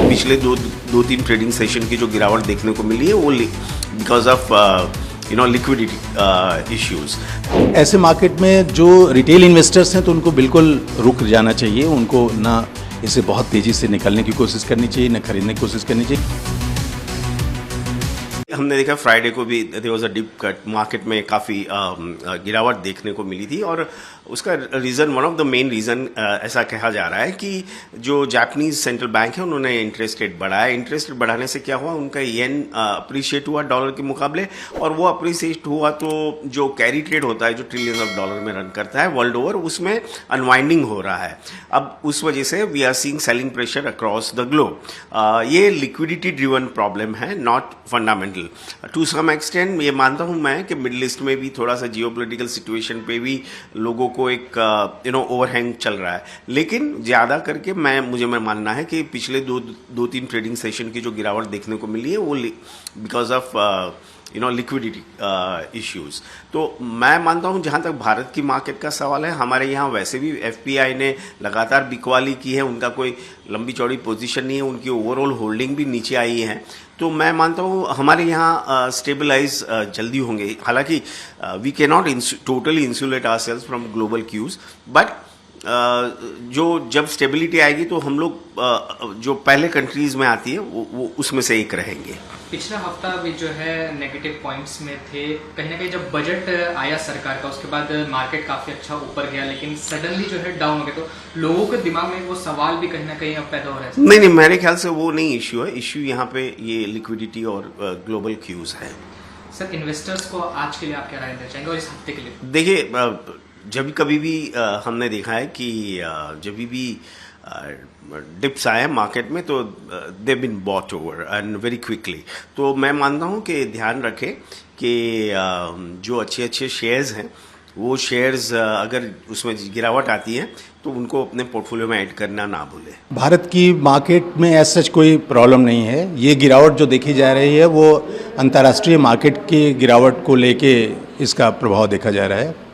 पिछले दो तीन ट्रेडिंग सेशन की जो गिरावट देखने को मिली है वो बिकॉज ऑफ लिक्विडिटी इश्यूज। ऐसे मार्केट में जो रिटेल इन्वेस्टर्स हैं तो उनको बिल्कुल रुक जाना चाहिए, उनको ना इसे बहुत तेज़ी से निकलने की कोशिश करनी चाहिए, ना खरीदने की कोशिश करनी चाहिए। हमने देखा फ्राइडे को भी there was a dip cut, market में काफ़ी गिरावट देखने को मिली थी और उसका reason, one of the main reason ऐसा कहा जा रहा है कि जो जापानीज सेंट्रल बैंक है उन्होंने इंटरेस्ट रेट बढ़ाया। इंटरेस्ट रेट बढ़ाने से क्या हुआ, उनका येन अप्रिशिएट हुआ डॉलर के मुकाबले, और वो अप्रिशिएट हुआ तो जो कैरी ट्रेड होता है जो ट्रिलियन ऑफ डॉलर में रन करता है वर्ल्ड ओवर, उसमें अनवाइंडिंग हो रहा है। अब उस वजह से we are seeing selling pressure across the globe. ये लिक्विडिटी ड्रिवन प्रॉब्लम है, not fundamental. To some extent ये मानता हूं मैं कि मिडिल ईस्ट में भी थोड़ा सा जियोपॉलिटिकल सिचुएशन पे भी लोगों को एक ओवरहैंग चल रहा है, लेकिन ज़्यादा करके मुझे मानना है कि पिछले दो तीन ट्रेडिंग सेशन की जो गिरावट देखने को मिली है वो बिकॉज ऑफ लिक्विडिटी इश्यूज। तो मैं मानता हूं जहां तक भारत की मार्केट का सवाल है, हमारे यहाँ वैसे भी एफपीआई ने लगातार बिकवाली की है, उनका कोई लंबी चौड़ी पोजीशन नहीं है, उनकी ओवरऑल होल्डिंग भी नीचे आई है। तो मैं मानता हूँ हमारे यहाँ स्टेबलाइज जल्दी होंगे। हालांकि we can not totally insulate ourselves from global cues, but जब स्टेबिलिटी आएगी तो हम लोग जो पहले कंट्रीज में आती है वो उसमें से एक रहेंगे। पिछला हफ्ता भी जो है नेगेटिव पॉइंट्स में थे, कहीं ना कहीं जब बजट आया सरकार का उसके बाद मार्केट काफी अच्छा ऊपर गया, लेकिन सडनली जो है डाउन हो गया। तो लोगों के दिमाग में वो सवाल भी कहीं ना कहीं अब पैदा हो रहा है। नहीं, मेरे ख्याल से वो नहीं इश्यू है। इश्यू यहाँ पे ये लिक्विडिटी और ग्लोबल क्यूज है। सर, इन्वेस्टर्स को आज के लिए आप क्या राय देना चाहेंगे और इस हफ्ते के लिए? देखिए, जब कभी भी हमने देखा है कि जब भी डिप्स आए मार्केट में तो they been bought over and very quickly. तो मैं मानता हूँ कि ध्यान रखें कि जो अच्छे शेयर्स हैं वो शेयर्स अगर उसमें गिरावट आती है तो उनको अपने पोर्टफोलियो में ऐड करना ना भूलें। भारत की मार्केट में ऐसा कोई प्रॉब्लम नहीं है। ये गिरावट जो देखी जा रही है वो अंतर्राष्ट्रीय मार्केट की गिरावट को लेके इसका प्रभाव देखा जा रहा है।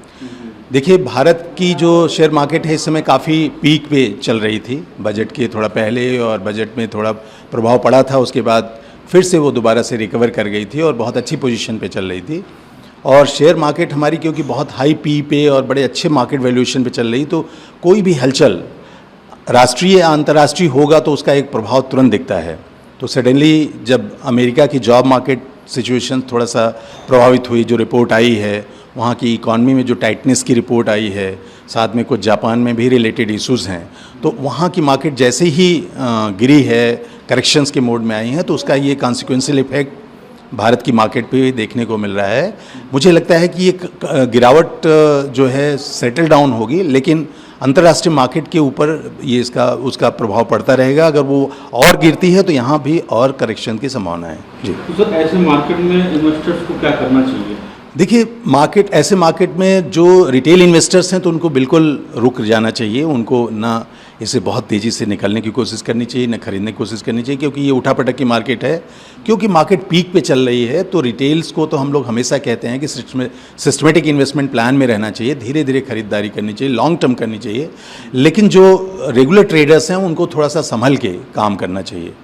देखिए, भारत की जो शेयर मार्केट है इस समय काफ़ी पीक पे चल रही थी, बजट के थोड़ा पहले, और बजट में थोड़ा प्रभाव पड़ा था, उसके बाद फिर से वो दोबारा से रिकवर कर गई थी और बहुत अच्छी पोजीशन पे चल रही थी। और शेयर मार्केट हमारी क्योंकि बहुत हाई पी पे और बड़े अच्छे मार्केट वैल्यूएशन पे चल रही, तो कोई भी हलचल राष्ट्रीय या अंतर्राष्ट्रीय होगा तो उसका एक प्रभाव तुरंत दिखता है। तो सडनली जब अमेरिका की जॉब मार्केट सिचुएशन थोड़ा सा प्रभावित हुई, जो रिपोर्ट आई है, वहाँ की इकॉनमी में जो टाइटनेस की रिपोर्ट आई है, साथ में कुछ जापान में भी रिलेटेड इश्यूज़ हैं, तो वहाँ की मार्केट जैसे ही गिरी है, करेक्शंस के मोड में आई हैं, तो उसका ये कॉन्सिक्वेंशियल इफेक्ट भारत की मार्केट पे देखने को मिल रहा है। मुझे लगता है कि ये गिरावट जो है सेटल डाउन होगी, लेकिन अंतर्राष्ट्रीय मार्केट के ऊपर ये उसका प्रभाव पड़ता रहेगा। अगर वो और गिरती है तो यहाँ भी और करेक्शन की संभावना है। जी, तो सर, ऐसे मार्केट में इन्वेस्टर्स को क्या करना चाहिए? देखिए, ऐसे मार्केट में जो रिटेल इन्वेस्टर्स हैं तो उनको बिल्कुल रुक जाना चाहिए, उनको ना इसे बहुत तेज़ी से निकलने की कोशिश करनी चाहिए, ना खरीदने की कोशिश करनी चाहिए, क्योंकि ये उठापटक की मार्केट है। क्योंकि मार्केट पीक पे चल रही है तो रिटेल्स को तो हम लोग हमेशा कहते हैं कि सिस्टमेटिक इन्वेस्टमेंट प्लान में रहना चाहिए, धीरे धीरे खरीदारी करनी चाहिए, लॉन्ग टर्म करनी चाहिए। लेकिन जो रेगुलर ट्रेडर्स हैं उनको थोड़ा सा संभल के काम करना चाहिए।